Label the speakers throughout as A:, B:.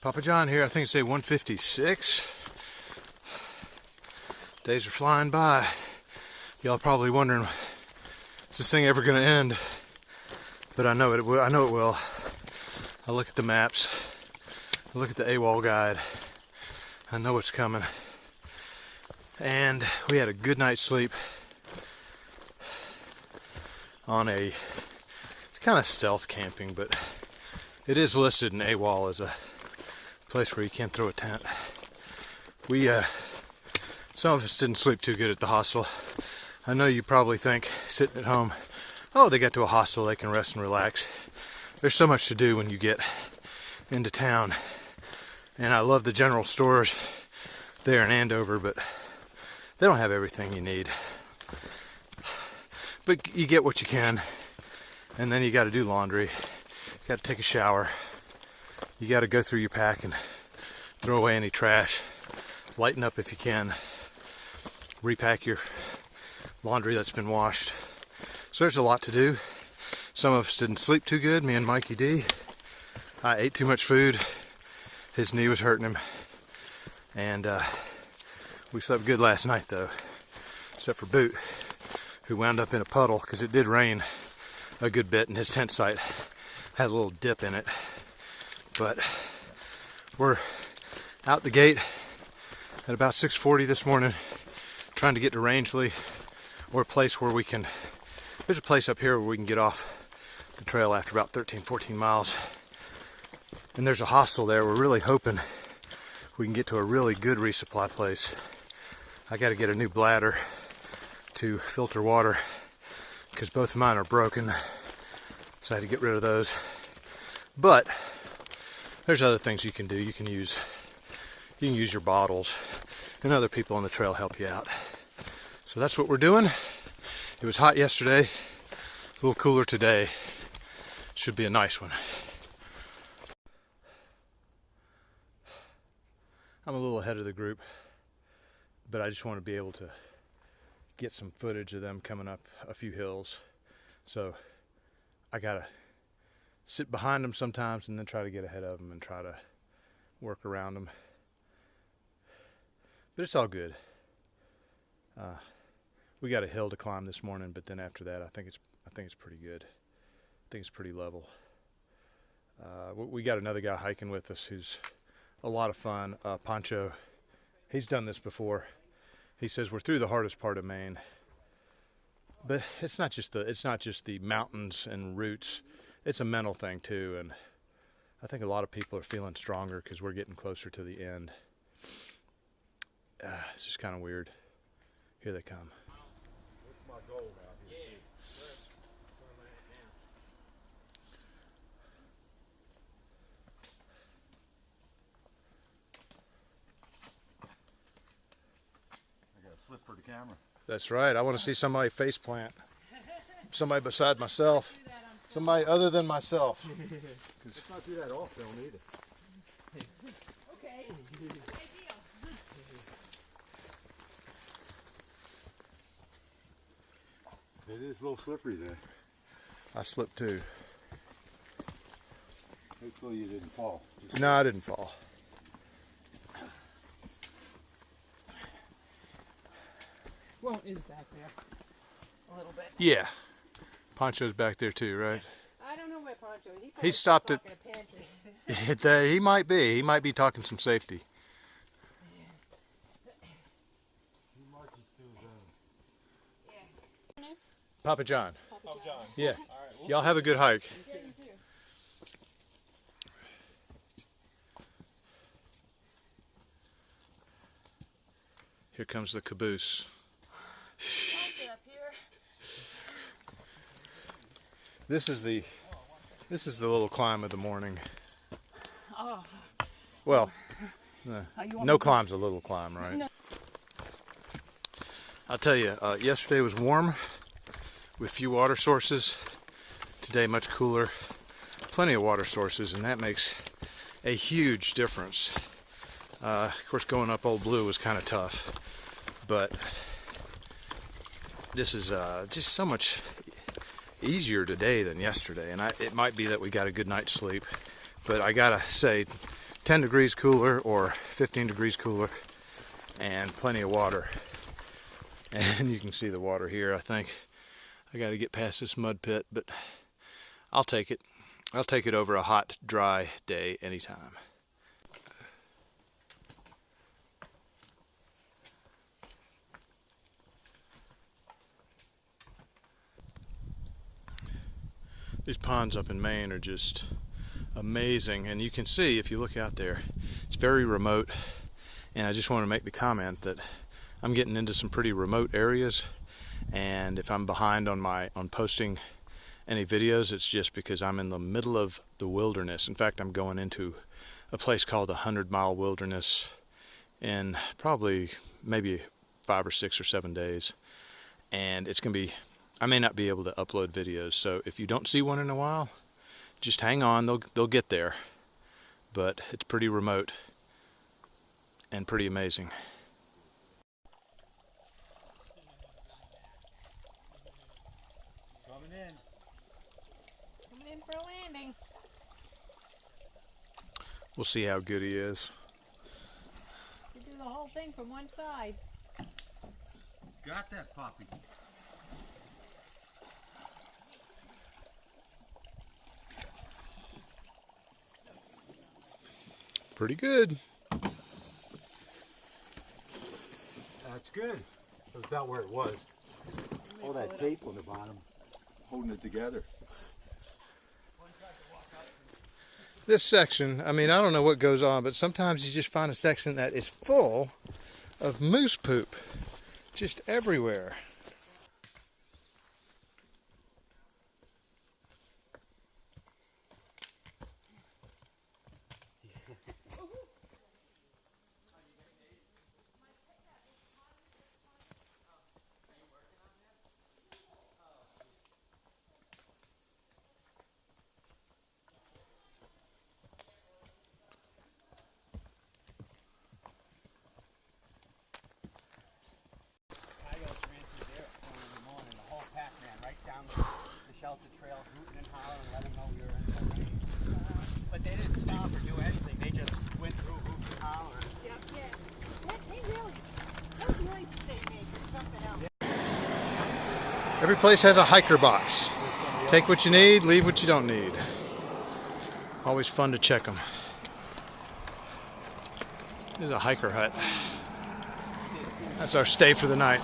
A: Papa John here. I think it's day 156. Days are flying by. Y'all probably wondering, is this thing ever going to end? But I know it will. I know it will. I look at the maps. I look at the AWOL guide. I know it's coming. And we had a good night's sleep on it's kind of stealth camping, but it is listed in AWOL as a place where you can't throw a tent. Some of us didn't sleep too good at the hostel. I know you probably think, sitting at home, oh, they got to a hostel, they can rest and relax. There's so much to do when you get into town. And I love the general stores there in Andover, but they don't have everything you need. But you get what you can, and then you got to do laundry. You got to take a shower. You got to go through your pack and throw away any trash. Lighten up if you can. Repack your laundry that's been washed. So there's a lot to do. Some of us didn't sleep too good, me and Mikey D. I ate too much food. His knee was hurting him. And we slept good last night though, except for Boot, who wound up in a puddle because it did rain a good bit and his tent site had a little dip in it. But we're out the gate at about 6:40 this morning, trying to get to Rangeley, or a place where we can, there's a place up here where we can get off the trail after about 13-14 miles. And there's a hostel there. We're really hoping we can get to a really good resupply place. I got to get a new bladder to filter water because both of mine are broken, so I had to get rid of those. But there's other things you can do. You can use your bottles, and other people on the trail help you out. So that's what we're doing. It was hot yesterday, a little cooler today. Should be a nice one. I'm a little ahead of the group, but I just want to be able to get some footage of them coming up a few hills. So I gotta sit behind them sometimes and then try to get ahead of them and try to work around them. But it's all good. We got a hill to climb this morning, but then after that, I think it's pretty good. I think it's pretty level. We got another guy hiking with us who's a lot of fun. Pancho, he's done this before. He says we're through the hardest part of Maine, but it's not just the mountains and roots. It's a mental thing too, and I think a lot of people are feeling stronger because we're getting closer to the end. It's just kind of weird. Here they come.
B: What's my goal out here? Yeah. I got a slip for the camera.
A: That's right. I want to see somebody face plant. Somebody beside myself. Somebody other than myself.
B: Let's not do that off film either.
C: Okay.
B: It is a little slippery there.
A: I slipped too.
B: Hopefully you didn't fall.
A: No, I didn't fall.
C: Well, is back there a little bit.
A: Yeah. Poncho's back there too, right?
C: I don't know where Pancho is.
A: He stopped at...
C: A pantry.
A: He might be. He might be talking some safety.
B: He marches to his own.
C: Yeah.
A: Papa John.
C: Papa John.
A: Yeah.
D: All right, we'll
A: Y'all have a good hike.
C: Yeah, you too.
A: Here comes the caboose.
C: Up here.
A: This is the little climb of the morning.
C: Oh.
A: Well,
C: You want
A: no
C: me to-
A: climb's a little climb, right?
C: No.
A: I'll tell you, yesterday was warm with few water sources. Today much cooler, plenty of water sources, and that makes a huge difference. Of course, going up Old Blue was kind of tough, but this is just so much easier today than yesterday. And it might be that we got a good night's sleep, but I gotta say, 10 degrees cooler or 15 degrees cooler, and plenty of water. And you can see the water here. I think I got to get past this mud pit, but I'll take it. I'll take it over a hot, dry day anytime. These ponds up in Maine are just amazing, and you can see if you look out there, it's very remote. And I just want to make the comment that I'm getting into some pretty remote areas, and if I'm behind on posting any videos, it's just because I'm in the middle of the wilderness. In fact, I'm going into a place called the 100-Mile Wilderness in probably maybe 5 or 6 or 7 days, and it's gonna be, I may not be able to upload videos, so if you don't see one in a while, just hang on, they'll get there. But it's pretty remote and pretty amazing.
B: Coming in.
D: Coming in for a landing.
A: We'll see how good he is.
D: You do the whole thing from one side.
B: Got that puppy.
A: Pretty good.
B: That's good. That's about where it was. All that tape on the bottom, holding it together.
A: This section, I mean, I don't know what goes on, but sometimes you just find a section that is full of moose poop. Just everywhere.
E: Shelter trail, hooting and hollering, let them know we were in the rain. But they didn't stop or do anything. They just went through hooting and hollering.
D: Yeah. They really stay naked. Something else.
A: Every place has a hiker box. Take what you need, leave what you don't need. Always fun to check them. There's a hiker hut. That's our stay for the night.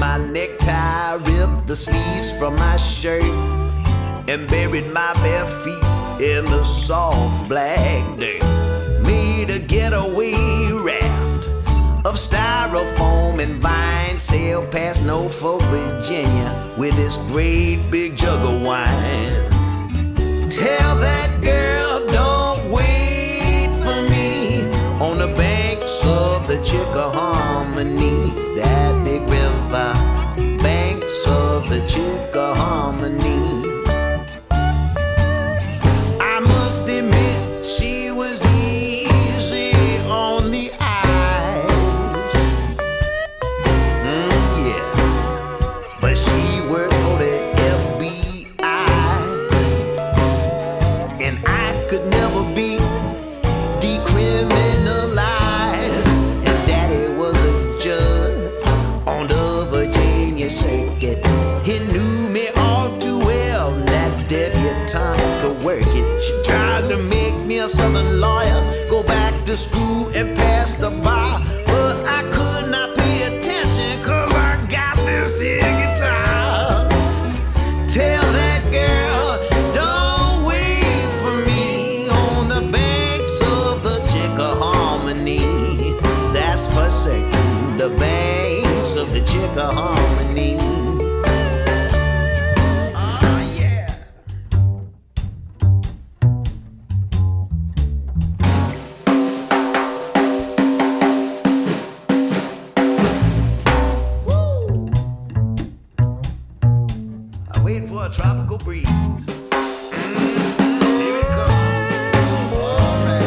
F: My necktie, ripped the sleeves from my shirt, and buried my bare feet in the soft black dirt. Made a getaway raft of styrofoam and vine, sailed past Norfolk, Virginia, with this great big jug of wine. Tell that girl don't wait for me on the banks of the Chickahominy, that big river, banks of the Chickahominy. I must admit she was easy on the eyes. Yeah, but she worked for the FBI, and I could never be decriminalized. And Daddy was a judge on the Virginia circuit. He knew me all too well, and that debutante could work it. She tried to make me a Southern lawyer, go back to school and pass the bar, but I could not pay attention 'cause I got this here guitar. Tell that girl don't wait for me on the banks of the Chickahominy. That's for certain, the banks of the Chickahominy. Oh yeah. Woo. I'm waiting for a tropical breeze. Here it comes. All right.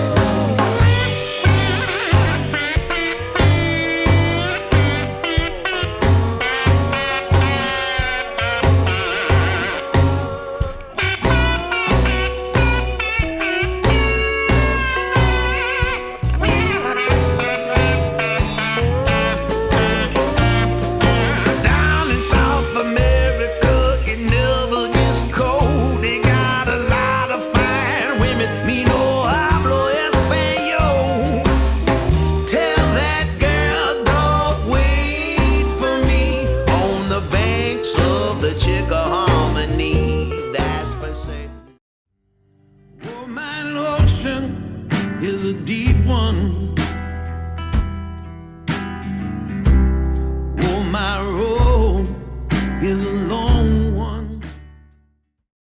G: ocean is a deep one.